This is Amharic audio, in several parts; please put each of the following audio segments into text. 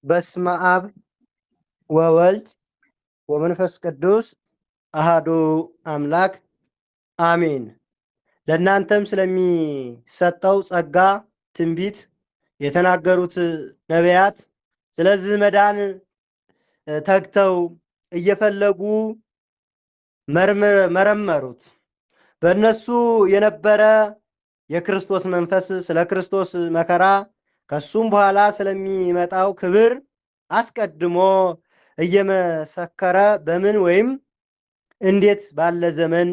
በስመ አብ ወወልድ ወመንፈስ ቅዱስ አሃዱ አምላክ አሜን። ለእናንተም ስለሚሰጠው ጸጋ ትንቢት የተናገሩት ነቢያት ስለዚህ መዳን ተግተው እየፈለጉ መረመሩት። በእነሱ የነበረ የክርስቶስ መንፈስ ስለ ክርስቶስ መከራ ከሱም በኋላ ስለሚመጣው ክብር አስቀድሞ እየመሰከረ በምን ወይም እንዴት ባለ ዘመን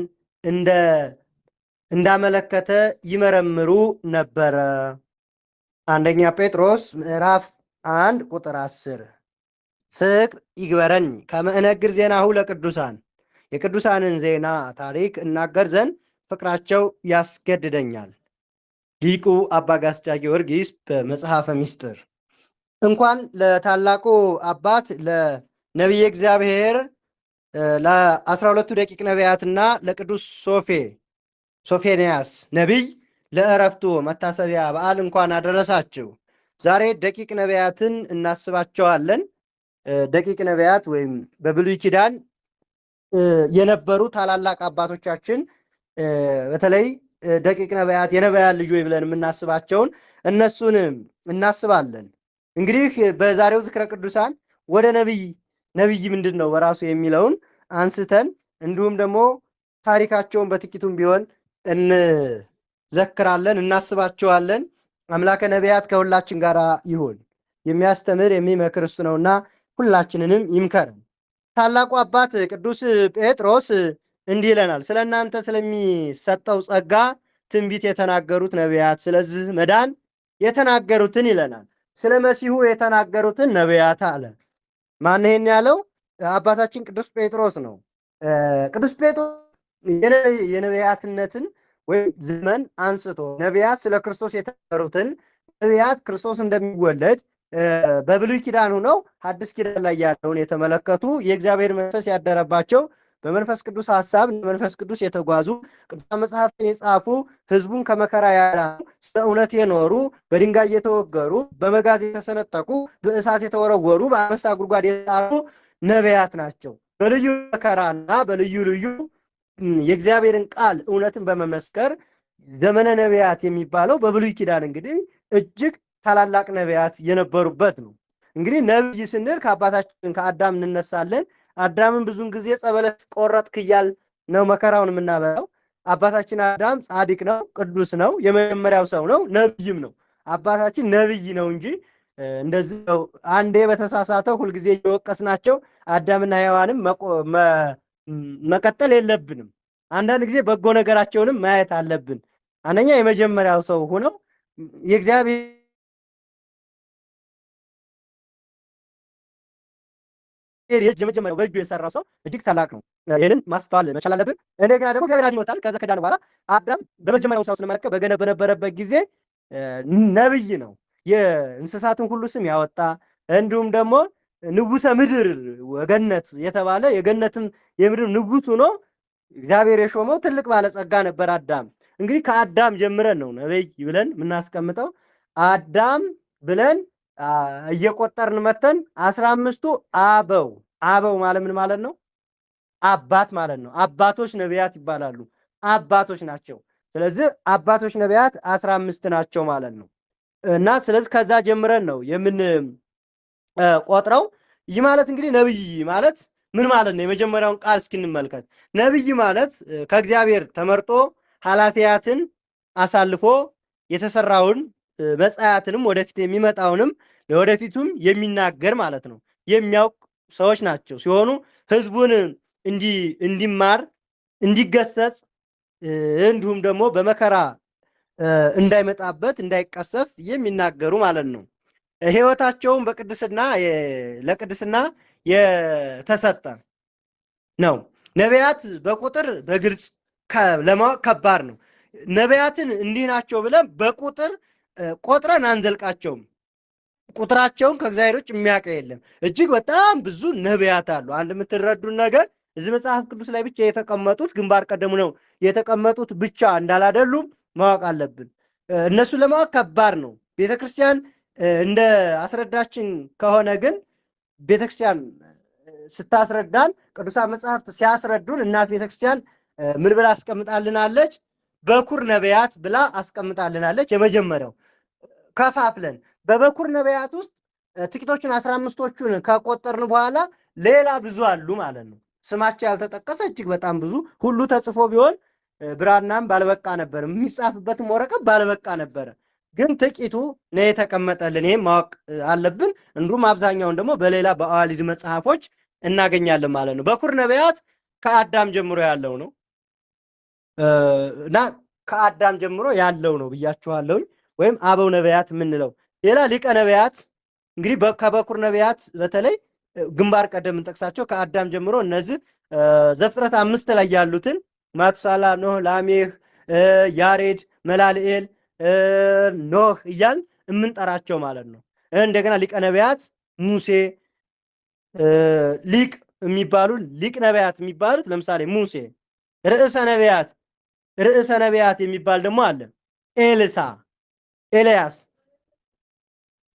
እንዳመለከተ ይመረምሩ ነበረ። አንደኛ ጴጥሮስ ምዕራፍ 1 ቁጥር 10 ፍቅር ይግበረኒ ከመ እነግር ዜናሁ ለቅዱሳን የቅዱሳንን ዜና ታሪክ እናገር ዘንድ ፍቅራቸው ያስገድደኛል። ሊቁ አባ ጋስጫ ጊዮርጊስ በመጽሐፈ ምስጢር። እንኳን ለታላቁ አባት ለነቢየ እግዚአብሔር ለ12ቱ ደቂቅ ነቢያትና ለቅዱስ ሶፎንያስ ነቢይ ለእረፍቱ መታሰቢያ በዓል እንኳን አደረሳችሁ። ዛሬ ደቂቅ ነቢያትን እናስባቸዋለን። ደቂቅ ነቢያት ወይም በብሉይ ኪዳን የነበሩ ታላላቅ አባቶቻችን በተለይ ደቂቅ ነቢያት የነቢያን ልጆች ብለን የምናስባቸውን እነሱን እናስባለን። እንግዲህ በዛሬው ዝክረ ቅዱሳን ወደ ነቢይ ምንድን ነው በራሱ የሚለውን አንስተን እንዲሁም ደግሞ ታሪካቸውን በጥቂቱም ቢሆን እንዘክራለን፣ እናስባቸዋለን። አምላከ ነቢያት ከሁላችን ጋር ይሁን። የሚያስተምር የሚመክር እሱ ነውና ሁላችንንም ይምከረን። ታላቁ አባት ቅዱስ ጴጥሮስ እንዲህ ይለናል። ስለ እናንተ ስለሚሰጠው ጸጋ ትንቢት የተናገሩት ነቢያት ስለዚህ መዳን የተናገሩትን ይለናል። ስለ መሲሁ የተናገሩትን ነቢያት አለ። ማን ይሄን ያለው? አባታችን ቅዱስ ጴጥሮስ ነው። ቅዱስ ጴጥሮስ የነቢያትነትን ወይም ዘመን አንስቶ ነቢያት ስለ ክርስቶስ የተናገሩትን ነቢያት ክርስቶስ እንደሚወለድ በብሉይ ኪዳን ሆነው ሐዲስ ኪዳን ላይ ያለውን የተመለከቱ የእግዚአብሔር መንፈስ ያደረባቸው በመንፈስ ቅዱስ ሐሳብ መንፈስ ቅዱስ የተጓዙ ቅዱሳን መጽሐፍትን የጻፉ ሕዝቡን ከመከራ ያዳኑ ስለ እውነት የኖሩ በድንጋይ የተወገሩ በመጋዝ የተሰነጠቁ በእሳት የተወረወሩ በአንበሳ ጉድጓድ የጣሉ ነቢያት ናቸው። በልዩ መከራና በልዩ ልዩ የእግዚአብሔርን ቃል እውነትን በመመስከር ዘመነ ነቢያት የሚባለው በብሉይ ኪዳን እንግዲህ እጅግ ታላላቅ ነቢያት የነበሩበት ነው። እንግዲህ ነቢይ ስንል ከአባታችን ከአዳም እንነሳለን። አዳምን ብዙን ጊዜ ጸበለስ ቆረጥክ እያል ነው መከራውን የምናበላው። አባታችን አዳም ጻድቅ ነው፣ ቅዱስ ነው፣ የመጀመሪያው ሰው ነው፣ ነቢይም ነው። አባታችን ነቢይ ነው እንጂ እንደዚህ ነው አንዴ በተሳሳተው ሁልጊዜ እየወቀስናቸው አዳምና ሔዋንም መቀጠል የለብንም። አንዳንድ ጊዜ በጎ ነገራቸውንም ማየት አለብን። አንደኛ የመጀመሪያው ሰው ሆነው የእግዚአብሔር የመጀመሪያው በእጁ የሰራው ሰው እጅግ ታላቅ ነው። ይህንን ማስተዋል መቻል አለብን። እንደገና ደግሞ እግዚአብሔር አድኖታል። ከዛ ከዳን በኋላ አዳም በመጀመሪያው ሰው ስንመለከት በገነት በነበረበት ጊዜ ነብይ ነው። የእንስሳትን ሁሉ ስም ያወጣ እንዲሁም ደግሞ ንጉሰ ምድር ወገነት የተባለ የገነትን የምድር ንጉስ ሆኖ እግዚአብሔር የሾመው ትልቅ ባለጸጋ ነበር አዳም። እንግዲህ ከአዳም ጀምረን ነው ነብይ ብለን የምናስቀምጠው። አዳም ብለን እየቆጠርን መተን 15ቱ አበው ማለት ምን ማለት ነው? አባት ማለት ነው። አባቶች ነቢያት ይባላሉ። አባቶች ናቸው። ስለዚህ አባቶች ነቢያት 15 ናቸው ማለት ነው። እና ስለዚህ ከዛ ጀምረን ነው ቆጥረው። ይህ ማለት እንግዲህ ነብይ ማለት ምን ማለት ነው? የመጀመሪያውን ቃል እስኪንመልከት። ነብይ ማለት ከእግዚአብሔር ተመርጦ ኃላፊያትን አሳልፎ የተሰራውን መጻያትንም ወደፊት የሚመጣውንም ለወደፊቱም የሚናገር ማለት ነው። የሚያውቅ ሰዎች ናቸው ሲሆኑ ህዝቡን እንዲማር እንዲገሰጽ እንዲሁም ደግሞ በመከራ እንዳይመጣበት እንዳይቀሰፍ የሚናገሩ ማለት ነው። ህይወታቸውን ለቅድስና የተሰጠ ነው። ነቢያት በቁጥር በግልጽ ለማወቅ ከባድ ነው። ነቢያትን እንዲህ ናቸው ብለን በቁጥር ቆጥረን አንዘልቃቸውም። ቁጥራቸውን ከእግዚአብሔር ውጭ የሚያውቅ የለም። እጅግ በጣም ብዙ ነቢያት አሉ። አንድ የምትረዱን ነገር እዚህ መጽሐፍ ቅዱስ ላይ ብቻ የተቀመጡት ግንባር ቀደሙ ነው የተቀመጡት ብቻ እንዳላደሉም ማወቅ አለብን። እነሱን ለማወቅ ከባድ ነው። ቤተክርስቲያን እንደ አስረዳችን ከሆነ ግን ቤተክርስቲያን ስታስረዳን ቅዱሳን መጽሐፍት ሲያስረዱን እናት ቤተክርስቲያን ምን ብላ አስቀምጣልናለች? በኩር ነቢያት ብላ አስቀምጣልናለች። የመጀመሪያው ከፋፍለን በበኩር ነቢያት ውስጥ ጥቂቶቹን 15ቶቹን ከቆጠርን በኋላ ሌላ ብዙ አሉ ማለት ነው። ስማቸው ያልተጠቀሰ እጅግ በጣም ብዙ ሁሉ ተጽፎ ቢሆን ብራናም ባልበቃ ነበር፣ የሚጻፍበትም ወረቀት ባልበቃ ነበረ። ግን ጥቂቱ ነው የተቀመጠልን። ይህም ማወቅ አለብን። እንዲሁም አብዛኛውን ደግሞ በሌላ በአዋልድ መጽሐፎች እናገኛለን ማለት ነው። በኩር ነቢያት ከአዳም ጀምሮ ያለው ነው እና ከአዳም ጀምሮ ያለው ነው ብያችኋለሁኝ። ወይም አበው ነቢያት የምንለው ሌላ ሊቀ ነቢያት እንግዲህ ከበኩር ነቢያት በተለይ ግንባር ቀደም እንጠቅሳቸው ከአዳም ጀምሮ እነዚህ ዘፍጥረት 5 ላይ ያሉትን ማቱሳላ፣ ኖህ፣ ላሜህ፣ ያሬድ፣ መላልኤል፣ ኖህ እያል የምንጠራቸው ማለት ነው። እንደገና ሊቀ ነቢያት ሙሴ፣ ሊቅ ነቢያት የሚባሉት ለምሳሌ ሙሴ። ርዕሰ ነቢያት የሚባል ደግሞ አለ ኤልያስ፣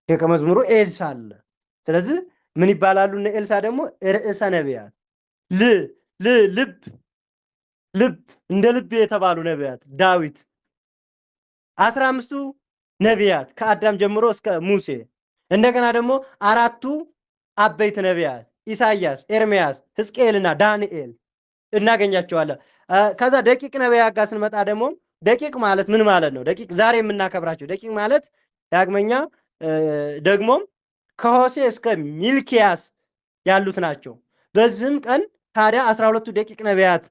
ደቀ መዝሙሩ ኤልሳ አለ። ስለዚህ ምን ይባላሉ? እነ ኤልሳ ደግሞ ርዕሰ ነቢያት። ልብ እንደ ልብ የተባሉ ነቢያት ዳዊት። 15ቱ ነቢያት ከአዳም ጀምሮ እስከ ሙሴ። እንደገና ደግሞ 4ቱ አበይት ነቢያት ኢሳያስ፣ ኤርምያስ፣ ሕዝቅኤልና ዳንኤል እናገኛቸዋለን። ከዛ ደቂቅ ነቢያት ጋር ስንመጣ ደግሞ ደቂቅ ማለት ምን ማለት ነው? ደቂቅ ዛሬ የምናከብራቸው ደቂቅ ማለት ዳግመኛ ደግሞም ከሆሴ እስከ ሚልኪያስ ያሉት ናቸው። በዚህም ቀን ታዲያ 12ቱ ደቂቅ ነቢያት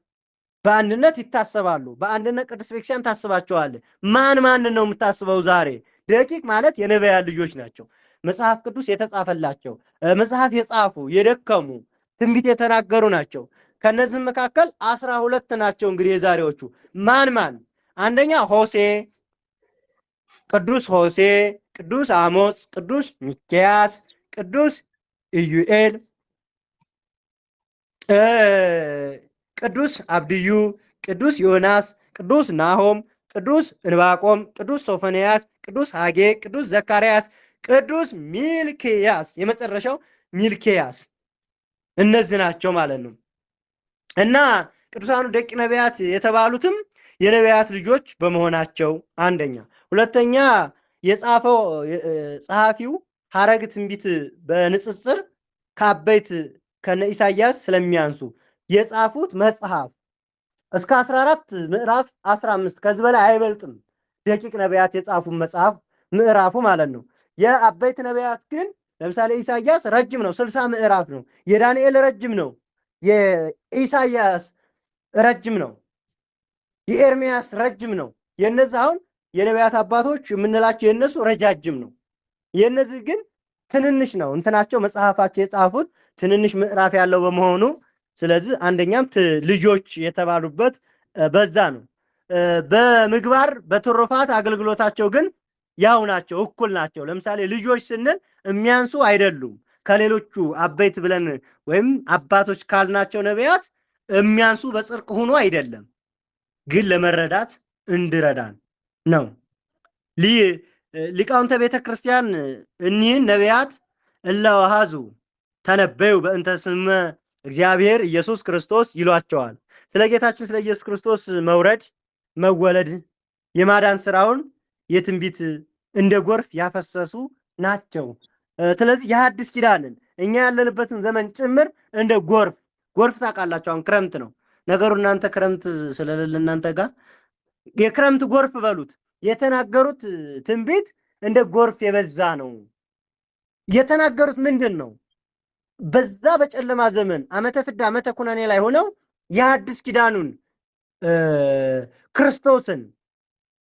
በአንድነት ይታሰባሉ። በአንድነት ቅድስት ቤተክርስቲያን ታስባቸዋል። ማንን ነው የምታስበው ዛሬ? ደቂቅ ማለት የነቢያት ልጆች ናቸው። መጽሐፍ ቅዱስ የተጻፈላቸው መጽሐፍ የጻፉ የደከሙ ትንቢት የተናገሩ ናቸው። ከነዚህም መካከል 12 ናቸው። እንግዲህ የዛሬዎቹ ማን? አንደኛ ቅዱስ ሆሴ፣ ቅዱስ አሞጽ፣ ቅዱስ ሚክያስ፣ ቅዱስ ኢዩኤል፣ ቅዱስ አብድዩ፣ ቅዱስ ዮናስ፣ ቅዱስ ናሆም፣ ቅዱስ እንባቆም፣ ቅዱስ ሶፎንያስ፣ ቅዱስ ሐጌ፣ ቅዱስ ዘካርያስ፣ ቅዱስ ሚልክያስ፣ የመጨረሻው ሚልክያስ። እነዚህ ናቸው ማለት ነው። እና ቅዱሳኑ ደቂቅ ነቢያት የተባሉትም የነቢያት ልጆች በመሆናቸው አንደኛ። ሁለተኛ የጻፈው ጸሐፊው ሐረግ ትንቢት በንጽጽር ከአበይት ከነ ኢሳያስ ስለሚያንሱ የጻፉት መጽሐፍ እስከ 14 ምዕራፍ 15 ከዚህ በላይ አይበልጥም። ደቂቅ ነቢያት የጻፉት መጽሐፍ ምዕራፉ ማለት ነው። የአበይት ነቢያት ግን ለምሳሌ ኢሳያስ ረጅም ነው፣ 60 ምዕራፍ ነው። የዳንኤል ረጅም ነው፣ የኢሳያስ ረጅም ነው፣ የኤርምያስ ረጅም ነው። የነዚህ አሁን የነቢያት አባቶች የምንላቸው የነሱ ረጃጅም ነው። የነዚህ ግን ትንንሽ ነው እንትናቸው መጽሐፋቸው የጻፉት ትንንሽ ምዕራፍ ያለው በመሆኑ ስለዚህ አንደኛም ልጆች የተባሉበት በዛ ነው። በምግባር በትሩፋት አገልግሎታቸው ግን ያው ናቸው፣ እኩል ናቸው። ለምሳሌ ልጆች ስንል የሚያንሱ አይደሉም። ከሌሎቹ አበይት ብለን ወይም አባቶች ካልናቸው ነቢያት የሚያንሱ በጽድቅ ሆኖ አይደለም፣ ግን ለመረዳት እንድረዳን ነው። ሊቃውንተ ቤተ ክርስቲያን እኒህን ነቢያት እለወሃዙ ተነበዩ በእንተ ስመ እግዚአብሔር ኢየሱስ ክርስቶስ ይሏቸዋል። ስለ ጌታችን ስለ ኢየሱስ ክርስቶስ መውረድ መወለድ የማዳን ስራውን የትንቢት እንደ ጎርፍ ያፈሰሱ ናቸው። ስለዚህ የሐዲስ ኪዳንን እኛ ያለንበትን ዘመን ጭምር እንደ ጎርፍ ታውቃላችሁ። አሁን ክረምት ነው ነገሩ። እናንተ ክረምት ስለሌለ እናንተ ጋር የክረምት ጎርፍ በሉት። የተናገሩት ትንቢት እንደ ጎርፍ የበዛ ነው። የተናገሩት ምንድን ነው? በዛ በጨለማ ዘመን ዓመተ ፍዳ ዓመተ ኩነኔ ላይ ሆነው የሐዲስ ኪዳኑን ክርስቶስን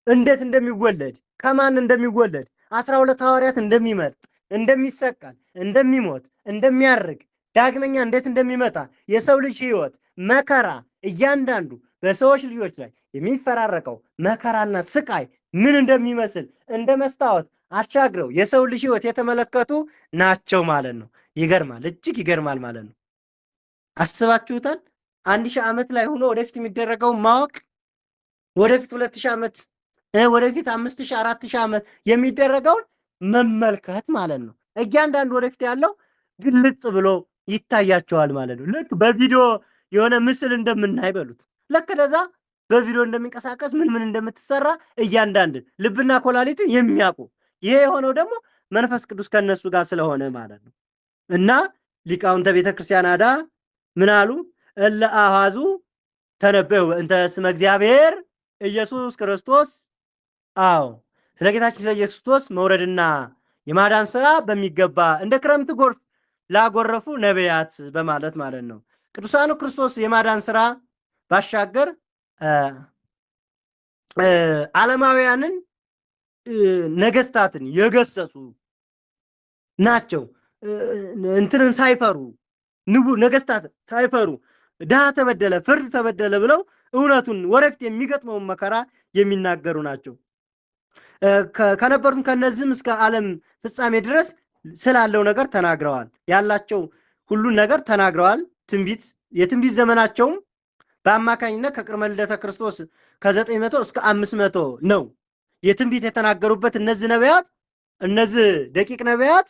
እንዴት እንደሚወለድ ከማን እንደሚወለድ 12 ሐዋርያት እንደሚመርጥ እንደሚሰቀል እንደሚሞት እንደሚያርግ ዳግመኛ እንዴት እንደሚመጣ የሰው ልጅ ሕይወት መከራ እያንዳንዱ በሰዎች ልጆች ላይ የሚፈራረቀው መከራና ስቃይ ምን እንደሚመስል እንደ መስታወት አሻግረው የሰው ልጅ ሕይወት የተመለከቱ ናቸው ማለት ነው። ይገርማል፣ እጅግ ይገርማል ማለት ነው። አስባችሁታል? 1000 ዓመት ላይ ሆኖ ወደፊት የሚደረገውን ማወቅ ወደፊት 2000 ዓመት ወደፊት 5000 4000 ዓመት የሚደረገውን መመልከት ማለት ነው። እያንዳንዱ ወደፊት ያለው ግልጽ ብሎ ይታያቸዋል ማለት ነው። ልክ በቪዲዮ የሆነ ምስል እንደምናይ በሉት ልክ ለዛ በቪዲዮ እንደሚንቀሳቀስ ምን እንደምትሰራ እያንዳንድ ልብና ኮላሊትን የሚያውቁ ይሄ የሆነው ደግሞ መንፈስ ቅዱስ ከነሱ ጋር ስለሆነ ማለት ነው። እና ሊቃውንተ ቤተክርስቲያን አዳ ምን አሉ? እለ አሃዙ ተነበዩ እንተ ስመ እግዚአብሔር ኢየሱስ ክርስቶስ። አዎ ስለ ጌታችን ስለ ኢየሱስ ክርስቶስ መውረድና የማዳን ስራ በሚገባ እንደ ክረምት ጎርፍ ላጎረፉ ነቢያት በማለት ማለት ነው። ቅዱሳኑ ክርስቶስ የማዳን ስራ ባሻገር ዓለማውያንን ነገስታትን የገሰጹ ናቸው። እንትንን ሳይፈሩ ነገስታት ሳይፈሩ ድሃ ተበደለ፣ ፍርድ ተበደለ ብለው እውነቱን ወደፊት የሚገጥመውን መከራ የሚናገሩ ናቸው። ከነበሩም ከነዚህም እስከ ዓለም ፍጻሜ ድረስ ስላለው ነገር ተናግረዋል። ያላቸው ሁሉን ነገር ተናግረዋል። የትንቢት ዘመናቸውም በአማካኝነት ከቅድመ ልደተ ክርስቶስ ከ900 እስከ 500 ነው የትንቢት የተናገሩበት። እነዚህ ነቢያት እነዚህ ደቂቅ ነቢያት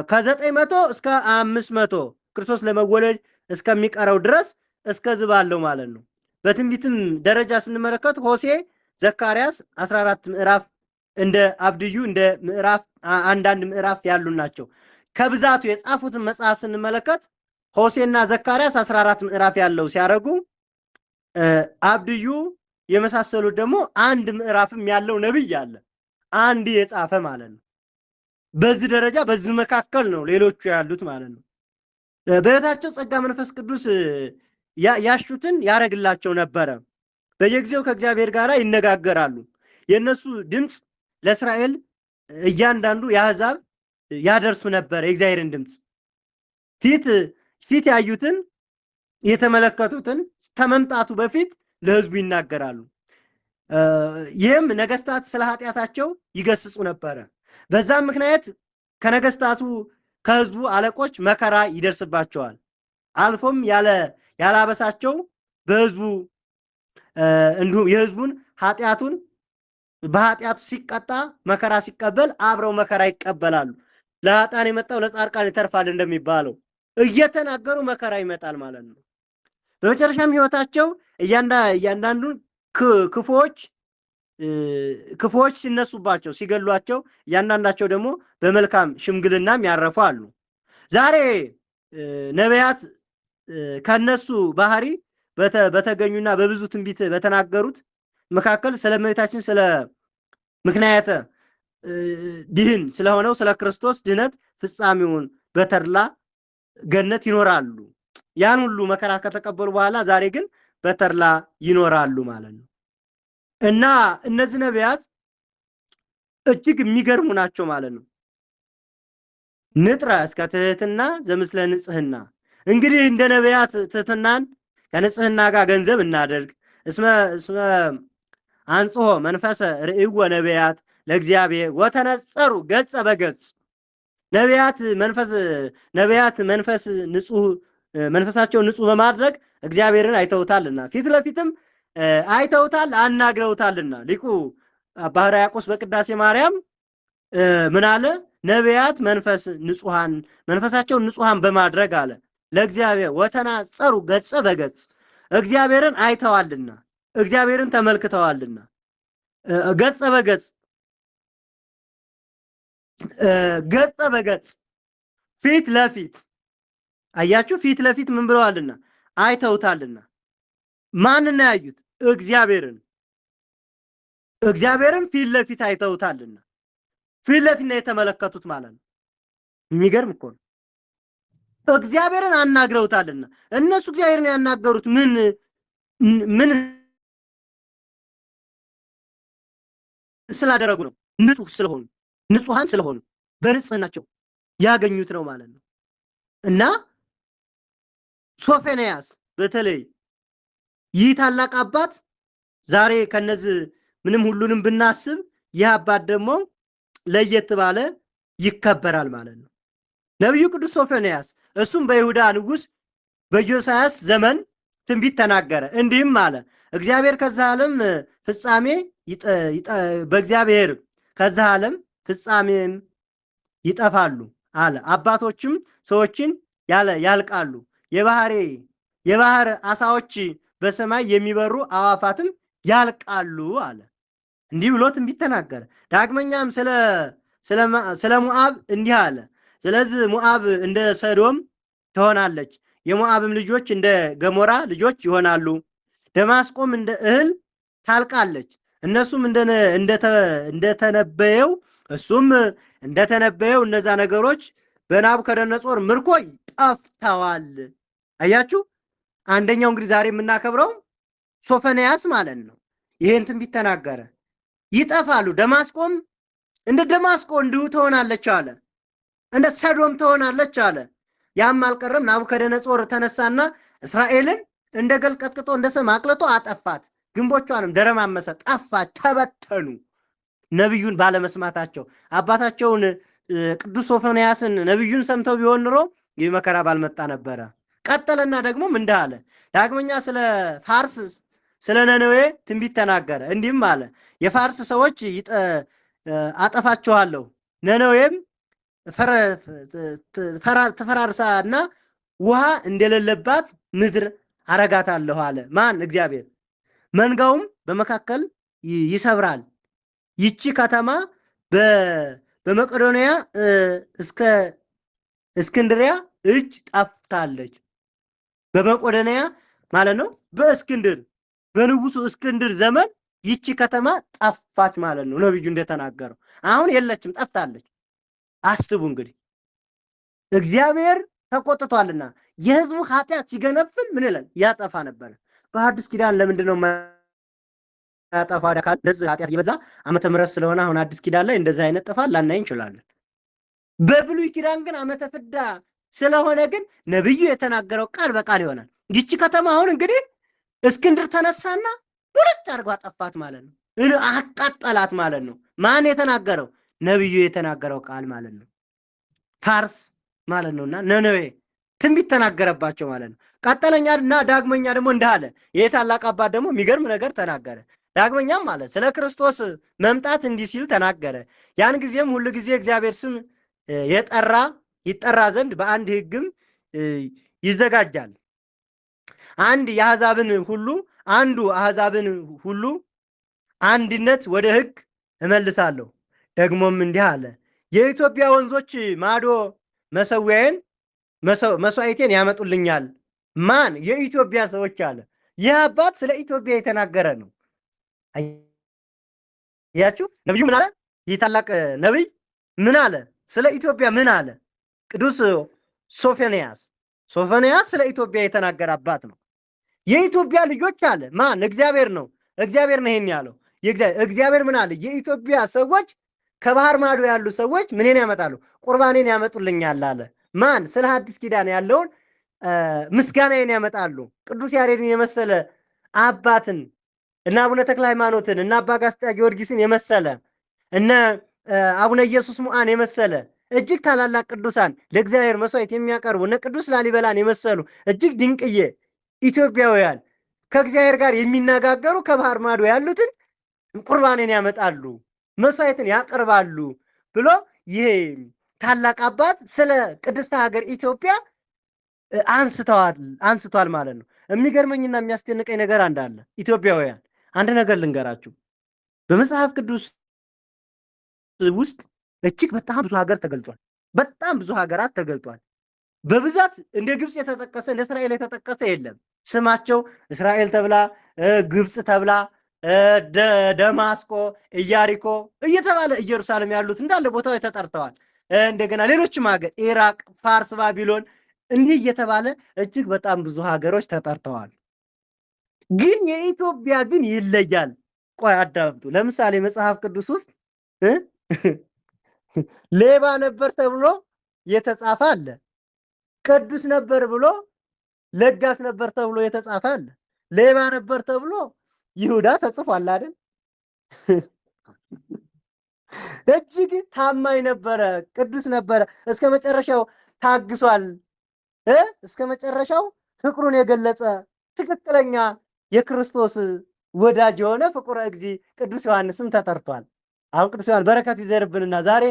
ከ900 እስከ 500 ክርስቶስ ለመወለድ እስከሚቀረው ድረስ እስከዚህ ባለው ማለት ነው። በትንቢትም ደረጃ ስንመለከት ሆሴ፣ ዘካርያስ 14 ምዕራፍ እንደ አብድዩ እንደ ምዕራፍ አንዳንድ ምዕራፍ ያሉ ናቸው። ከብዛቱ የጻፉትን መጽሐፍ ስንመለከት ሆሴና ዘካርያስ 14 ምዕራፍ ያለው ሲያደርጉ አብድዩ የመሳሰሉት ደግሞ አንድ ምዕራፍም ያለው ነብይ አለ፣ አንድ የጻፈ ማለት ነው። በዚህ ደረጃ በዚህ መካከል ነው ሌሎቹ ያሉት ማለት ነው። በሕይወታቸው ጸጋ መንፈስ ቅዱስ ያሹትን ያደርግላቸው ነበረ። በየጊዜው ከእግዚአብሔር ጋር ይነጋገራሉ። የእነሱ ድምፅ ለእስራኤል እያንዳንዱ የአሕዛብ ያደርሱ ነበር። የእግዚአብሔርን ድምፅ ፊት ያዩትን የተመለከቱትን ከመምጣቱ በፊት ለሕዝቡ ይናገራሉ። ይህም ነገስታት ስለ ኃጢአታቸው ይገስጹ ነበረ። በዛም ምክንያት ከነገስታቱ ከሕዝቡ አለቆች መከራ ይደርስባቸዋል። አልፎም ያላበሳቸው በሕዝቡ እንዲሁም የሕዝቡን ኃጢአቱን በኃጢአቱ ሲቀጣ መከራ ሲቀበል አብረው መከራ ይቀበላሉ። ለኃጥአን የመጣው ለጻድቃን ይተርፋል እንደሚባለው እየተናገሩ መከራ ይመጣል ማለት ነው። በመጨረሻም ሕይወታቸው እያንዳንዱን ክፉዎች ሲነሱባቸው ሲገሏቸው፣ እያንዳንዳቸው ደግሞ በመልካም ሽምግልናም ያረፉ አሉ። ዛሬ ነቢያት ከነሱ ባህሪ በተገኙና በብዙ ትንቢት በተናገሩት መካከል ስለ እመቤታችን ስለ ምክንያተ ድህን ስለሆነው ስለ ክርስቶስ ድህነት ፍጻሜውን በተድላ ገነት ይኖራሉ። ያን ሁሉ መከራ ከተቀበሉ በኋላ ዛሬ ግን በተድላ ይኖራሉ ማለት ነው። እና እነዚህ ነቢያት እጅግ የሚገርሙ ናቸው ማለት ነው። ንጥረ እስከ ትህትና ዘምስለ ንጽህና። እንግዲህ እንደ ነቢያት ትህትናን ከንጽህና ጋር ገንዘብ እናደርግ። እስመ አንጽሖ መንፈሰ ርእይወ ነቢያት ለእግዚአብሔር ወተነጸሩ ገጸ በገጽ። ነቢያት መንፈስ ንጹህ መንፈሳቸው ንጹህ በማድረግ እግዚአብሔርን አይተውታልና ፊት ለፊትም አይተውታል አናግረውታልና። ሊቁ አባ ሕርያቆስ በቅዳሴ ማርያም ምን አለ? ነቢያት መንፈሳቸው ንጹሃን በማድረግ አለ ለእግዚአብሔር ወተናጸሩ ገጸ በገጽ። እግዚአብሔርን አይተዋልና እግዚአብሔርን ተመልክተዋልና ገጸ በገጽ ገጸ በገጽ ፊት ለፊት አያችሁ፣ ፊት ለፊት ምን ብለዋልና አይተውታልና። ማንን ያዩት? እግዚአብሔርን ፊት ለፊት አይተውታልና ፊት ለፊት ነው የተመለከቱት ማለት ነው። የሚገርም እኮ ነው። እግዚአብሔርን አናግረውታልና። እነሱ እግዚአብሔርን ያናገሩት ምን ስላደረጉ ነው? ንጹሃን ስለሆኑ በንጽህናቸው ያገኙት ነው ማለት ነው። እና ሶፎንያስ በተለይ ይህ ታላቅ አባት ዛሬ ከነዚህ ምንም ሁሉንም ብናስብ ይህ አባት ደግሞ ለየት ባለ ይከበራል ማለት ነው። ነቢዩ ቅዱስ ሶፎንያስ እሱም በይሁዳ ንጉሥ በኢዮስያስ ዘመን ትንቢት ተናገረ። እንዲህም አለ፣ እግዚአብሔር ከዚህ ዓለም ፍጻሜም ይጠፋሉ አለ። አባቶችም ሰዎችን ያልቃሉ፣ የባህር አሳዎች በሰማይ የሚበሩ አዋፋትም ያልቃሉ አለ። እንዲህ ብሎ ትንቢት ተናገረ። ዳግመኛም ስለ ሞዓብ እንዲህ አለ። ስለዚህ ሞዓብ እንደ ሰዶም ትሆናለች፣ የሞዓብም ልጆች እንደ ገሞራ ልጆች ይሆናሉ። ደማስቆም እንደ እህል ታልቃለች። እነሱም እንደተነበየው እሱም እንደተነበየው እነዛ ነገሮች በናቡከደነጾር ምርኮ ጠፍተዋል። አያችሁ፣ አንደኛው እንግዲህ ዛሬ የምናከብረው ሶፎንያስ ማለት ነው። ይሄን ትንቢት ተናገረ። ይጠፋሉ። ደማስቆም እንደ ደማስቆ እንዲሁ ትሆናለች አለ። እንደ ሰዶም ትሆናለች አለ። ያም አልቀረም። ናቡከደነጾር ተነሳና እስራኤልን እንደ ገል ቀጥቅጦ እንደ ሰም አቅልጦ አጠፋት። ግንቦቿንም ደረማመሰ፣ ጠፋች፣ ተበተኑ። ነቢዩን ባለመስማታቸው አባታቸውን ቅዱስ ሶፎንያስን ነቢዩን ሰምተው ቢሆን ኑሮ ይህ መከራ ባልመጣ ነበረ። ቀጠለና ደግሞም እንዲህ አለ። ዳግመኛ ስለ ፋርስ ስለ ነነዌ ትንቢት ተናገረ። እንዲህም አለ፣ የፋርስ ሰዎች አጠፋችኋለሁ፣ ነነዌም ተፈራርሳና ውሃ እንደሌለባት ምድር አረጋታለሁ አለ። ማን? እግዚአብሔር። መንጋውም በመካከል ይሰብራል። ይቺ ከተማ በመቄዶንያ እስከ እስክንድሪያ እጅ ጠፍታለች። በመቄዶንያ ማለት ነው፣ በእስክንድር በንጉሱ እስክንድር ዘመን ይቺ ከተማ ጠፋች ማለት ነው። ነብዩ እንደተናገረው አሁን የለችም፣ ጠፍታለች። አስቡ እንግዲህ እግዚአብሔር ተቆጥቷልና የህዝቡ ኃጢአት ሲገነፍል ምን ይላል? ያጠፋ ነበር። በሐዲስ ኪዳን ለምንድን ነው ያጠፋ? ዳካል ለዚህ ኃጢአት እየበዛ ዓመተ ምሕረት ስለሆነ አሁን አዲስ ኪዳን ላይ እንደዚህ አይነት ጥፋት ላናይ እንችላለን። በብሉይ ኪዳን ግን ዓመተ ፍዳ ስለሆነ ግን ነብዩ የተናገረው ቃል በቃል ይሆናል። ይቺ ከተማ አሁን እንግዲህ እስክንድር ተነሳና ሁለት አድርጎ አጠፋት ማለት ነው። አቃጠላት ማለት ነው። ማን የተናገረው? ነብዩ የተናገረው ቃል ማለት ነው። ፋርስ ማለት ነውና ነነዌ ትንቢት ተናገረባቸው ማለት ነው። ቀጠለኛና ዳግመኛ ደግሞ እንዲህ አለ። ይሄ ታላቅ አባት ደግሞ የሚገርም ነገር ተናገረ። ዳግመኛም ማለት ስለ ክርስቶስ መምጣት እንዲህ ሲል ተናገረ። ያን ጊዜም ሁሉ ጊዜ እግዚአብሔር ስም ይጠራ ዘንድ በአንድ ሕግም ይዘጋጃል። አንዱ አሕዛብን ሁሉ አንድነት ወደ ሕግ እመልሳለሁ። ደግሞም እንዲህ አለ፣ የኢትዮጵያ ወንዞች ማዶ መስዋዕቴን ያመጡልኛል። ማን? የኢትዮጵያ ሰዎች አለ። ይህ አባት ስለ ኢትዮጵያ የተናገረ ነው። ያችሁ ነብዩ ምን አለ? ይህ ታላቅ ነብይ ምን አለ? ስለ ኢትዮጵያ ምን አለ? ቅዱስ ሶፎንያስ ስለ ኢትዮጵያ የተናገረ አባት ነው። የኢትዮጵያ ልጆች አለ። ማን? እግዚአብሔር ነው። እግዚአብሔር ነው ይሄን ያለው። እግዚአብሔር ምን አለ? የኢትዮጵያ ሰዎች ከባህር ማዶ ያሉ ሰዎች ምንን ያመጣሉ? ቁርባኔን ያመጡልኛል አለ። ማን? ስለ ሐዲስ ኪዳን ያለውን ምስጋናዬን ያመጣሉ። ቅዱስ ያሬድን የመሰለ አባትን እና አቡነ ተክለ ሃይማኖትን እና አባ ጋስጣ ጊዮርጊስን የመሰለ እነ አቡነ ኢየሱስ ሙዓን የመሰለ እጅግ ታላላቅ ቅዱሳን ለእግዚአብሔር መስዋዕት የሚያቀርቡ እነ ቅዱስ ላሊበላን የመሰሉ እጅግ ድንቅዬ ኢትዮጵያውያን ከእግዚአብሔር ጋር የሚነጋገሩ ከባህር ማዶ ያሉትን ቁርባኔን ያመጣሉ፣ መስዋዕትን ያቀርባሉ ብሎ ይሄ ታላቅ አባት ስለ ቅድስት ሀገር ኢትዮጵያ አንስቷል ማለት ነው። የሚገርመኝና የሚያስደንቀኝ ነገር አንዳለ ኢትዮጵያውያን አንድ ነገር ልንገራችሁ። በመጽሐፍ ቅዱስ ውስጥ እጅግ በጣም ብዙ ሀገር ተገልጧል። በጣም ብዙ ሀገራት ተገልጧል። በብዛት እንደ ግብፅ የተጠቀሰ እንደ እስራኤል የተጠቀሰ የለም። ስማቸው እስራኤል ተብላ፣ ግብፅ ተብላ፣ ደማስቆ፣ ኢያሪኮ እየተባለ ኢየሩሳሌም ያሉት እንዳለ ቦታዎች ተጠርተዋል። እንደገና ሌሎችም ሀገር ኢራቅ፣ ፋርስ፣ ባቢሎን እንዲህ እየተባለ እጅግ በጣም ብዙ ሀገሮች ተጠርተዋል። ግን የኢትዮጵያ ግን ይለያል። ቆይ አዳምጡ። ለምሳሌ መጽሐፍ ቅዱስ ውስጥ ሌባ ነበር ተብሎ የተጻፈ አለ። ቅዱስ ነበር ብሎ ለጋስ ነበር ተብሎ የተጻፈ አለ። ሌባ ነበር ተብሎ ይሁዳ ተጽፏል አይደል? እጅግ ታማኝ ነበረ፣ ቅዱስ ነበረ፣ እስከ መጨረሻው ታግሷል። እስከ መጨረሻው ፍቅሩን የገለጸ ትክክለኛ የክርስቶስ ወዳጅ የሆነ ፍቁረ እግዚእ ቅዱስ ዮሐንስም ተጠርቷል። አሁን ቅዱስ ዮሐንስ በረከቱ ይዘርብንና ዛሬ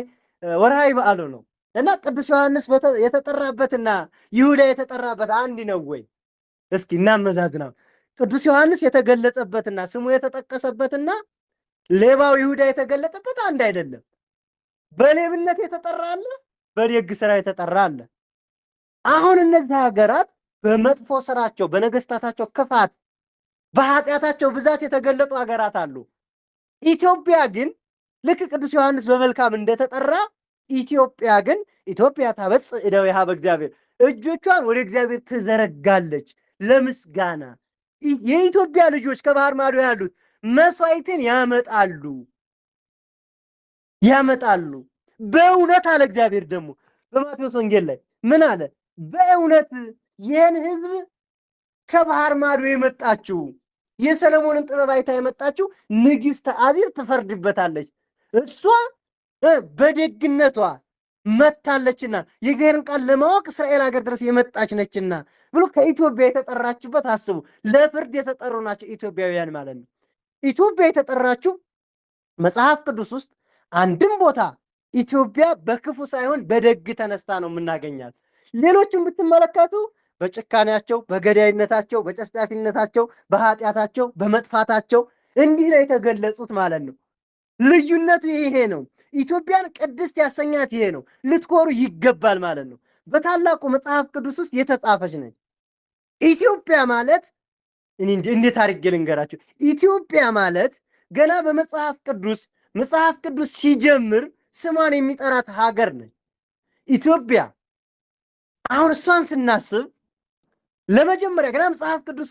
ወርሃዊ በዓሉ ነው እና ቅዱስ ዮሐንስ የተጠራበትና ይሁዳ የተጠራበት አንድ ነው ወይ? እስኪ እናመዛዝናው። ቅዱስ ዮሐንስ የተገለጸበትና ስሙ የተጠቀሰበትና ሌባው ይሁዳ የተገለጠበት አንድ አይደለም። በሌብነት የተጠራ አለ፣ በደግ ስራ የተጠራ አለ። አሁን እነዚህ ሀገራት በመጥፎ ስራቸው፣ በነገስታታቸው ክፋት፣ በኃጢአታቸው ብዛት የተገለጡ ሀገራት አሉ። ኢትዮጵያ ግን ልክ ቅዱስ ዮሐንስ በመልካም እንደተጠራ ኢትዮጵያ ግን ኢትዮጵያ ታበጽሕ እደዊሃ በእግዚአብሔር እጆቿን ወደ እግዚአብሔር ትዘረጋለች ለምስጋና። የኢትዮጵያ ልጆች ከባህር ማዶ ያሉት መስዋዕትን ያመጣሉ በእውነት አለ እግዚአብሔር። ደግሞ በማቴዎስ ወንጌል ላይ ምን አለ? በእውነት ይህን ህዝብ ከባህር ማዶ የመጣችው የሰለሞንን ጥበብ አይታ የመጣችው ንግሥተ አዜብ ትፈርድበታለች። እሷ በደግነቷ መታለችና የእግዚአብሔርን ቃል ለማወቅ እስራኤል ሀገር ድረስ የመጣች ነችና ብሎ ከኢትዮጵያ የተጠራችበት አስቡ። ለፍርድ የተጠሩ ናቸው ኢትዮጵያውያን ማለት ነው። ኢትዮጵያ የተጠራችው መጽሐፍ ቅዱስ ውስጥ አንድም ቦታ ኢትዮጵያ በክፉ ሳይሆን በደግ ተነስታ ነው የምናገኛት። ሌሎችን ብትመለከቱ በጭካኔያቸው፣ በገዳይነታቸው፣ በጨፍጫፊነታቸው፣ በኃጢአታቸው፣ በመጥፋታቸው እንዲህ ነው የተገለጹት ማለት ነው። ልዩነቱ ይሄ ነው። ኢትዮጵያን ቅድስት ያሰኛት ይሄ ነው። ልትኮሩ ይገባል ማለት ነው። በታላቁ መጽሐፍ ቅዱስ ውስጥ የተጻፈች ነች። ኢትዮጵያ ማለት እንዴት አድርጌ ልንገራችሁ? ኢትዮጵያ ማለት ገና በመጽሐፍ ቅዱስ ሲጀምር ስሟን የሚጠራት ሀገር ነች ኢትዮጵያ። አሁን እሷን ስናስብ ለመጀመሪያ ገና መጽሐፍ ቅዱሱ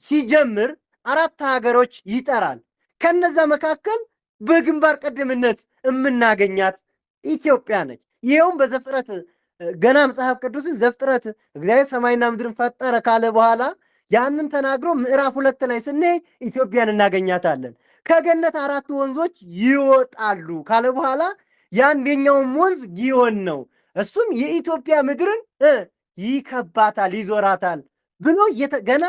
ሲጀምር 4 ሀገሮች ይጠራል። ከነዛ መካከል በግንባር ቀደምነት የምናገኛት ኢትዮጵያ ነች። ይኸውም በዘፍጥረት ገና መጽሐፍ ቅዱስን ዘፍጥረት እግዚአብሔር ሰማይና ምድርን ፈጠረ ካለ በኋላ ያንን ተናግሮ ምዕራፍ 2 ላይ ስንሄድ ኢትዮጵያን እናገኛታለን። ከገነት 4 ወንዞች ይወጣሉ ካለ በኋላ የአንደኛውም ወንዝ ጊዮን ነው፣ እሱም የኢትዮጵያ ምድርን ይከባታል፣ ይዞራታል ብሎ ገና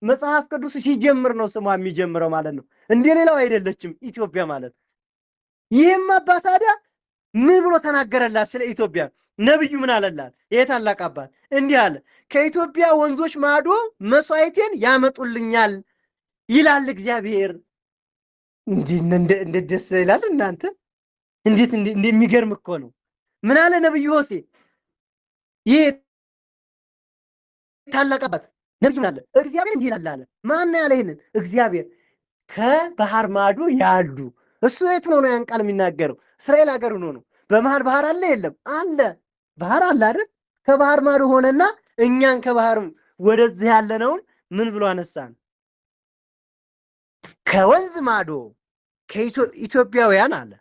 መጽሐፍ ቅዱስ ሲጀምር ነው ስሟ የሚጀምረው ማለት ነው። እንደሌላው አይደለችም ኢትዮጵያ ማለት። ይህም አባት ታዲያ ምን ብሎ ተናገረላት ስለ ኢትዮጵያ? ነብዩ ምን አለላት? ይሄ ታላቅ አባት እንዲህ አለ፣ ከኢትዮጵያ ወንዞች ማዶ መስዋዕቴን ያመጡልኛል ይላል እግዚአብሔር። እንዴት ደስ ይላል እናንተ! እንዴት እንደሚገርም እኮ ነው። ምን አለ ነብዩ ሆሴዕ? ይሄ ታላቅ አባት ነብዩ ምን አለ? እግዚአብሔር እንዲህ ይላል አለ። ማን ያለ ይሄንን? እግዚአብሔር ከባህር ማዶ ያሉ። እሱ የት ነው ያን ቃል የሚናገረው? እስራኤል ሀገር ሆኖ ነው። በመሃል ባህር አለ የለም? አለ። ባህር አለ አይደል? ከባህር ማዶ ሆነና እኛን ከባህር ወደዚህ ያለነውን ምን ብሎ አነሳን? ከወንዝ ማዶ ከኢትዮጵያውያን አለ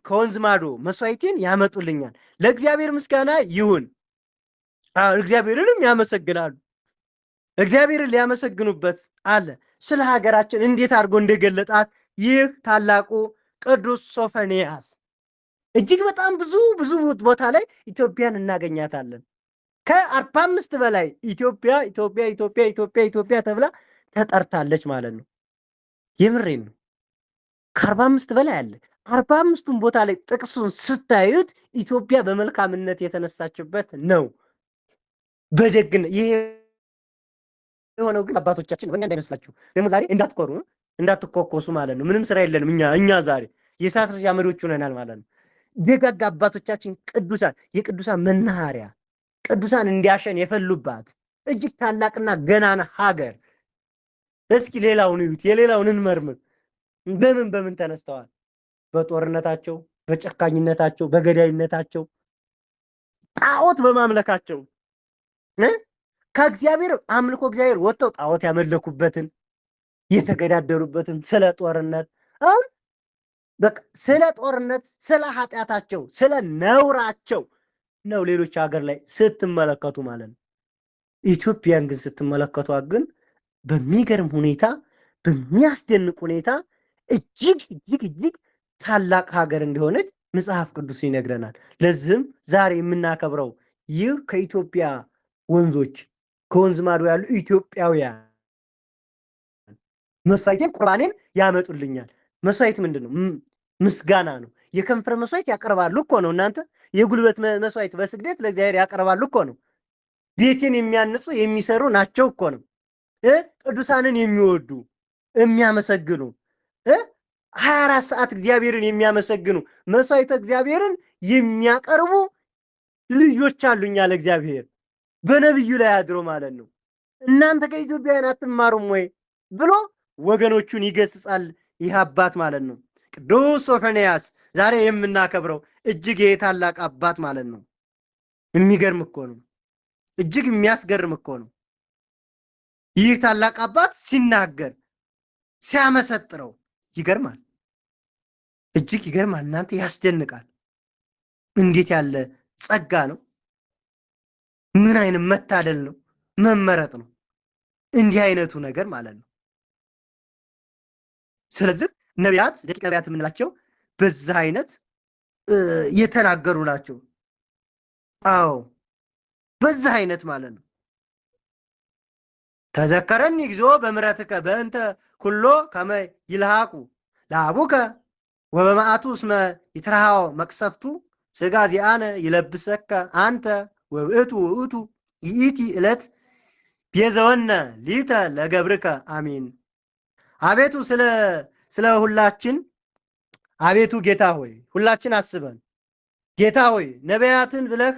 ከወንዝ ማዶ መስዋዕቴን ያመጡልኛል፣ ለእግዚአብሔር ምስጋና ይሁን። እግዚአብሔርንም ያመሰግናሉ። እግዚአብሔርን ሊያመሰግኑበት አለ። ስለ ሀገራችን እንዴት አድርጎ እንደገለጣት ይህ ታላቁ ቅዱስ ሶፎንያስ እጅግ በጣም ብዙ ቦታ ላይ ኢትዮጵያን እናገኛታለን። ከ45 በላይ ኢትዮጵያ ተብላ ተጠርታለች ማለት ነው። የምሬን ነው። ከ45 በላይ አለ። 45ቱም ቦታ ላይ ጥቅሱን ስታዩት ኢትዮጵያ በመልካምነት የተነሳችበት ነው። በደግነት ይሄ የሆነው ግን አባቶቻችን በእኛ እንዳይመስላችሁ ደግሞ ዛሬ እንዳትኮኮሱ ማለት ነው። ምንም ስራ የለንም እኛ ዛሬ የእሳት እርሻ መሪዎች ሆነናል ማለት ነው። ደጋግ አባቶቻችን ቅዱሳን፣ የቅዱሳን መናኸሪያ፣ ቅዱሳን እንዲያሸን የፈሉባት እጅግ ታላቅና ገናና ሀገር። እስኪ ሌላውን እዩት፣ የሌላውን እንመርምር። በምን ተነስተዋል? በጦርነታቸው፣ በጨካኝነታቸው፣ በገዳይነታቸው፣ ጣዖት በማምለካቸው ከእግዚአብሔር አምልኮ እግዚአብሔር ወጥተው ጣዖት ያመለኩበትን የተገዳደሉበትን ስለ ጦርነት በቃ ስለ ጦርነት፣ ስለ ኃጢአታቸው፣ ስለ ነውራቸው ነው ሌሎች ሀገር ላይ ስትመለከቱ ማለት ነው። ኢትዮጵያን ግን ስትመለከቷ ግን በሚገርም ሁኔታ፣ በሚያስደንቅ ሁኔታ እጅግ ታላቅ ሀገር እንደሆነች መጽሐፍ ቅዱስ ይነግረናል። ለዚህም ዛሬ የምናከብረው ይህ ከኢትዮጵያ ወንዞች ከወንዝ ማዶ ያሉ ኢትዮጵያውያን መስዋዕቴን ቁርባኔን ያመጡልኛል። መስዋዕት ምንድን ነው? ምስጋና ነው። የከንፈር መስዋዕት ያቀርባሉ እኮ ነው እናንተ። የጉልበት መስዋዕት በስግደት ለእግዚአብሔር ያቀርባሉ እኮ ነው። ቤቴን የሚያንጹ የሚሰሩ ናቸው እኮ ነው። ቅዱሳንን የሚወዱ የሚያመሰግኑ 24 ሰዓት እግዚአብሔርን የሚያመሰግኑ መስዋዕተ እግዚአብሔርን የሚያቀርቡ ልጆች አሉኝ አለ እግዚአብሔር በነቢዩ ላይ አድሮ ማለት ነው። እናንተ ከኢትዮጵያውያን አትማሩም ወይ ብሎ ወገኖቹን ይገስጻል ይህ አባት ማለት ነው። ቅዱስ ሶፎንያስ ዛሬ የምናከብረው እጅግ የታላቅ አባት ማለት ነው። የሚገርም እኮ ነው። እጅግ የሚያስገርም እኮ ነው። ይህ ታላቅ አባት ሲናገር ሲያመሰጥረው ይገርማል። እጅግ ይገርማል። እናንተ ያስደንቃል። እንዴት ያለ ጸጋ ነው! ምን አይነት መታደል ነው! መመረጥ ነው እንዲህ አይነቱ ነገር ማለት ነው። ስለዚህ ነቢያት ደቂቀ ነቢያት የምንላቸው በዛ አይነት የተናገሩ ናቸው። አዎ በዛ አይነት ማለት ነው። ተዘከረኒ እግዚኦ በምሕረትከ በእንተ ኩሎ ከመ ይልሃቁ ለአቡከ ወበመዓቱ እስመ ይትረሃው መቅሰፍቱ ሥጋ ዚአነ ይለብሰከ አንተ ወውእቱ ውእቱ ይእቲ ዕለት ቤዘወነ ሊተ ለገብርከ አሜን። አቤቱ ስለ ሁላችን አቤቱ ጌታ ሆይ ሁላችን አስበን ጌታ ሆይ ነቢያትን ብለህ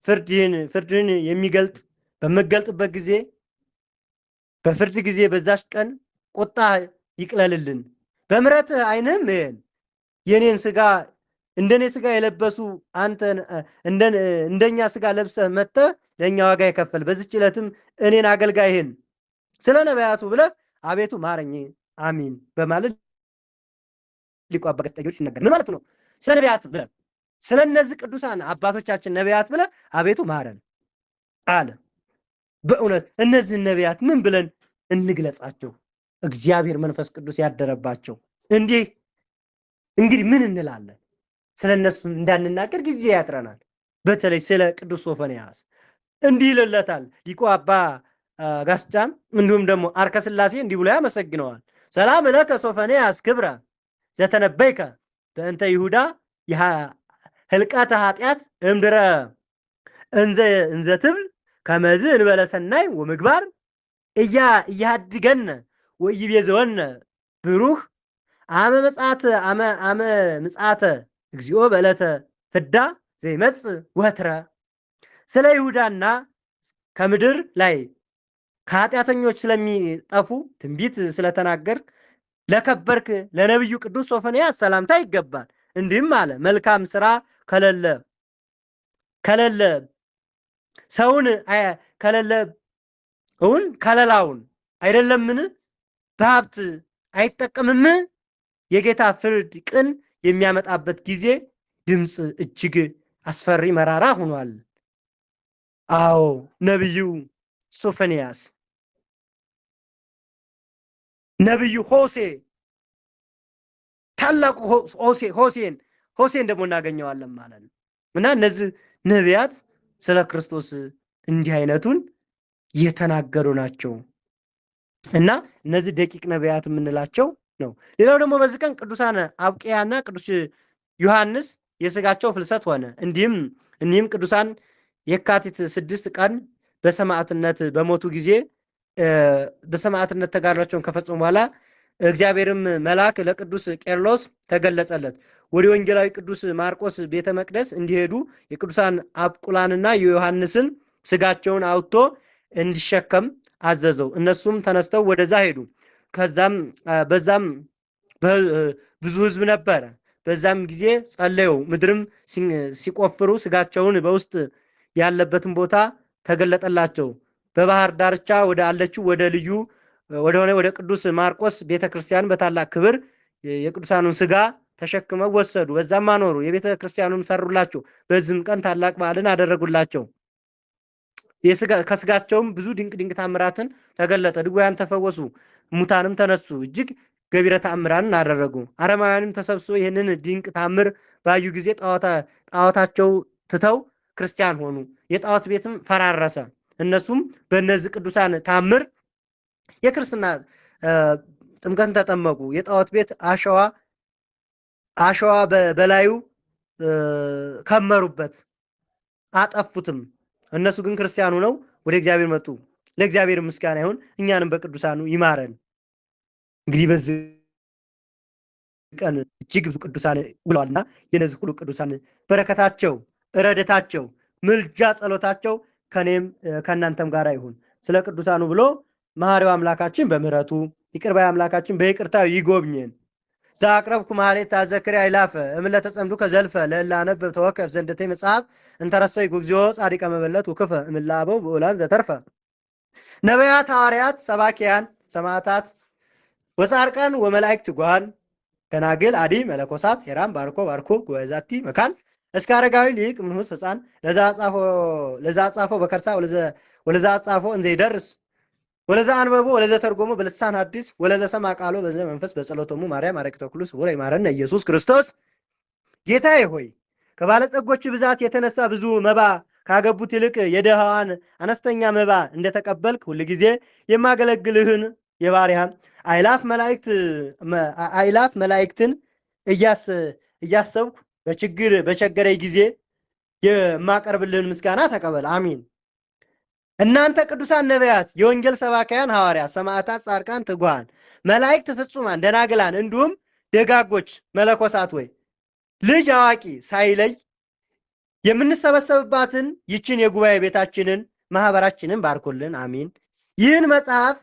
ፍርድህን የሚገልጥ በምገልጥበት ጊዜ በፍርድ ጊዜ በዛች ቀን ቁጣ ይቅለልልን። በምሕረትህ ዓይንህም እየን። የኔን ሥጋ እንደኔ ሥጋ የለበሱ አንተን እንደኛ ሥጋ ለብሰህ መጥተህ ለእኛ ዋጋ የከፈል በዚች ዕለትም እኔን አገልጋይህን ስለ ነቢያቱ ብለህ አቤቱ ማረኝ አሚን በማለት ሊቁ አባ ገስጣ ጊዮርጊስ ሲናገር ምን ማለት ነው? ስለ ነቢያት ብለህ ስለ እነዚህ ቅዱሳን አባቶቻችን ነቢያት ብለህ አቤቱ ማረን አለ። በእውነት እነዚህን ነቢያት ምን ብለን እንግለጻቸው? እግዚአብሔር መንፈስ ቅዱስ ያደረባቸው እንግዲህ ምን እንላለን? ስለ እነሱ እንዳንናገር ጊዜ ያጥረናል። በተለይ ስለ ቅዱስ ሶፎንያስ እንዲህ ይልለታል ሊቁ አባ ጋስጫም እንዲሁም ደግሞ አርከ ሥላሴ እንዲህ ብሎ ያመሰግነዋል። ሰላም ለከ ሶፎንያስ ክብረ ዘተነበይከ በእንተ ይሁዳ ህልቀተ ኃጢአት እምድረ እንዘ ትብል ከመዝ እንበለ ሰናይ ወምግባር እያድገነ ወይቤዘወነ ብሩህ አመ ምጽአተ እግዚኦ በዕለተ ፍዳ ዘይመጽእ ወትረ። ስለ ይሁዳና ከምድር ላይ ከኃጢአተኞች ስለሚጠፉ ትንቢት ስለተናገር ለከበርክ ለነቢዩ ቅዱስ ሶፎንያስ ሰላምታ ይገባል። እንዲህም አለ፣ መልካም ስራ ከሌለ ሰውን ከሌለውን ከለላውን አይደለምን? በሀብት አይጠቀምም? የጌታ ፍርድ ቅን የሚያመጣበት ጊዜ ድምፅ እጅግ አስፈሪ መራራ ሆኗል። አዎ ነቢዩ ሶፎንያስ ነቢዩ ሆሴ ታላቁ ሆሴን ደግሞ እናገኘዋለን ማለት ነው። እና እነዚህ ነቢያት ስለ ክርስቶስ እንዲህ አይነቱን የተናገሩ ናቸው። እና እነዚህ ደቂቅ ነቢያት የምንላቸው ነው። ሌላው ደግሞ በዚህ ቀን ቅዱሳን አብቅያና ቅዱስ ዮሐንስ የሥጋቸው ፍልሰት ሆነ። እኒህም ቅዱሳን የካቲት 6 ቀን በሰማዕትነት በሞቱ ጊዜ በሰማዕትነት ተጋድሏቸውን ከፈጸሙ በኋላ እግዚአብሔርም መልአክ ለቅዱስ ቄርሎስ ተገለጸለት። ወደ ወንጌላዊ ቅዱስ ማርቆስ ቤተ መቅደስ እንዲሄዱ የቅዱሳን አብቁላንና የዮሐንስን ሥጋቸውን አውጥቶ እንዲሸከም አዘዘው። እነሱም ተነስተው ወደዛ ሄዱ። በዛም ብዙ ሕዝብ ነበረ። በዛም ጊዜ ጸለዩ። ምድርም ሲቆፍሩ ሥጋቸውን በውስጥ ያለበትን ቦታ ተገለጠላቸው። በባህር ዳርቻ ወደ አለችው ወደ ቅዱስ ማርቆስ ቤተክርስቲያን በታላቅ ክብር የቅዱሳኑን ሥጋ ተሸክመው ወሰዱ። በዛም አኖሩ። የቤተ ክርስቲያኑም ሰሩላቸው። በዚህም ቀን ታላቅ በዓልን አደረጉላቸው። ከሥጋቸውም ብዙ ድንቅ ታምራትን ተገለጠ። ድውያን ተፈወሱ፣ ሙታንም ተነሱ። እጅግ ገቢረ ተአምራንን አደረጉ። አረማውያንም ተሰብስበው ይህንን ድንቅ ታምር ባዩ ጊዜ ጣዖታቸው ትተው ክርስቲያን ሆኑ። የጣዖት ቤትም ፈራረሰ። እነሱም በእነዚህ ቅዱሳን ታምር የክርስትና ጥምቀትን ተጠመቁ። የጣዖት ቤት አሸዋ አሸዋ በላዩ ከመሩበት፣ አጠፉትም። እነሱ ግን ክርስቲያኑ ነው ወደ እግዚአብሔር መጡ። ለእግዚአብሔር ምስጋና ይሁን፣ እኛንም በቅዱሳኑ ይማረን። እንግዲህ በዚህ ቀን እጅግ ብዙ ቅዱሳን ውለዋልና የነዚህ ሁሉ ቅዱሳን በረከታቸው፣ ረደታቸው፣ ምልጃ ጸሎታቸው ከኔም ከእናንተም ጋር ይሁን። ስለ ቅዱሳኑ ብሎ መሐሪው አምላካችን በምሕረቱ ይቅር ባይ አምላካችን በይቅርታው ይጎብኘን። ዘአቅረብኩ ማሕሌተ አዘክሬ አእላፈ እምዕለ ተጸምዱከ ዘልፈ ለእለ አነብብ ተወከፍ ዘንደቴ መጽሐፍ እንተረሰይ እግዚኦ ጻድቀ መበለት ውክፈ እምእለ አበው ብዑላን ዘተርፈ ነቢያት፣ ሐዋርያት፣ ሰባኪያን፣ ሰማዕታት ወጻድቃን ወመላእክት ጓን ደናግል አዲ መለኮሳት ሄራም ባርኮ ባርኮ ጉባኤዛቲ መካን እስከ አረጋዊ ሊቅ ምንሁስ ሕፃን ለዛ ጻፎ በከርሳ ወለዛ ጻፎ እንዘ ይደርስ ወለዛ አንበቦ ወለዛ ተርጎሞ በልሳን ሐዲስ ወለዛ ሰማ ቃሎ በዘ መንፈስ በጸሎቶሙ ማርያም አረክተ ኩሉ ስቡረ ይማረነ ኢየሱስ ክርስቶስ። ጌታዬ ሆይ ከባለጸጎች ብዛት የተነሳ ብዙ መባ ካገቡት ይልቅ የደሃዋን አነስተኛ መባ እንደተቀበልክ ሁልጊዜ የማገለግልህን የባሪያን አእላፍ መላእክትን እያሰብኩ በቸገረኝ ጊዜ የማቀርብልህን ምስጋና ተቀበል። አሚን። እናንተ ቅዱሳን ነቢያት፣ የወንጌል ሰባካያን ሐዋርያት፣ ሰማዕታት፣ ጻድቃን፣ ትጉሃን መላእክት፣ ፍጹማን ደናግላን፣ እንዲሁም ደጋጎች መለኮሳት ወይ ልጅ አዋቂ ሳይለይ የምንሰበሰብባትን ይችን የጉባኤ ቤታችንን ማህበራችንን ባርኩልን። አሚን። ይህን መጽሐፍ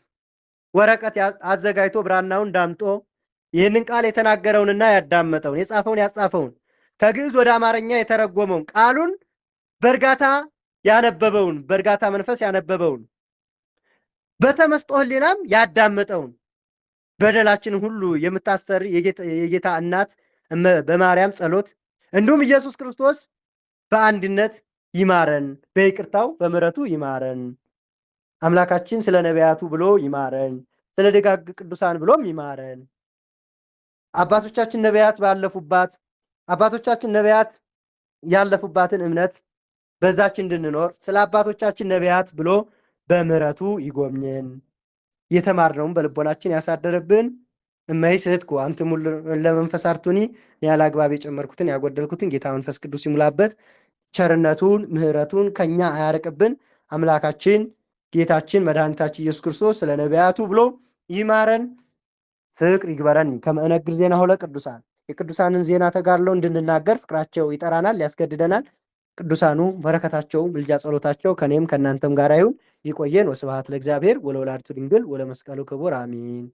ወረቀት አዘጋጅቶ ብራናውን ዳምጦ ይህንን ቃል የተናገረውንና ያዳመጠውን የጻፈውን ያጻፈውን ከግዕዝ ወደ አማርኛ የተረጎመውን ቃሉን በእርጋታ ያነበበውን በእርጋታ መንፈስ ያነበበውን በተመስጦ ሕሊናም ያዳመጠውን በደላችንን ሁሉ የምታስተር የጌታ እናት በማርያም ጸሎት እንዲሁም ኢየሱስ ክርስቶስ በአንድነት ይማረን፣ በይቅርታው በምሕረቱ ይማረን። አምላካችን ስለ ነቢያቱ ብሎ ይማረን፣ ስለ ደጋግ ቅዱሳን ብሎም ይማረን። አባቶቻችን ነቢያት ያለፉባትን እምነት በዛች እንድንኖር ስለ አባቶቻችን ነቢያት ብሎ በምሕረቱ ይጎብኘን። የተማርነውን በልቦናችን ያሳደረብን። እመይ ስሕትኩ አንትሙ ለመንፈስ አርቱኒ፣ ያለ አግባብ የጨመርኩትን ያጎደልኩትን ጌታ መንፈስ ቅዱስ ይሙላበት። ቸርነቱን ምሕረቱን ከኛ አያርቅብን። አምላካችን ጌታችን መድኃኒታችን ኢየሱስ ክርስቶስ ስለ ነቢያቱ ብሎ ይማረን። ፍቅር ይግበረን። ከመእነግር ዜና ሆለ ቅዱሳን የቅዱሳንን ዜና ተጋድለው እንድንናገር ፍቅራቸው ይጠራናል፣ ያስገድደናል። ቅዱሳኑ በረከታቸው ምልጃ ጸሎታቸው ከኔም ከእናንተም ጋር ይሁን። ይቆየን። ወስብሐት ለእግዚአብሔር ወለወላዲቱ ድንግል ወለመስቀሉ ክቡር አሚን።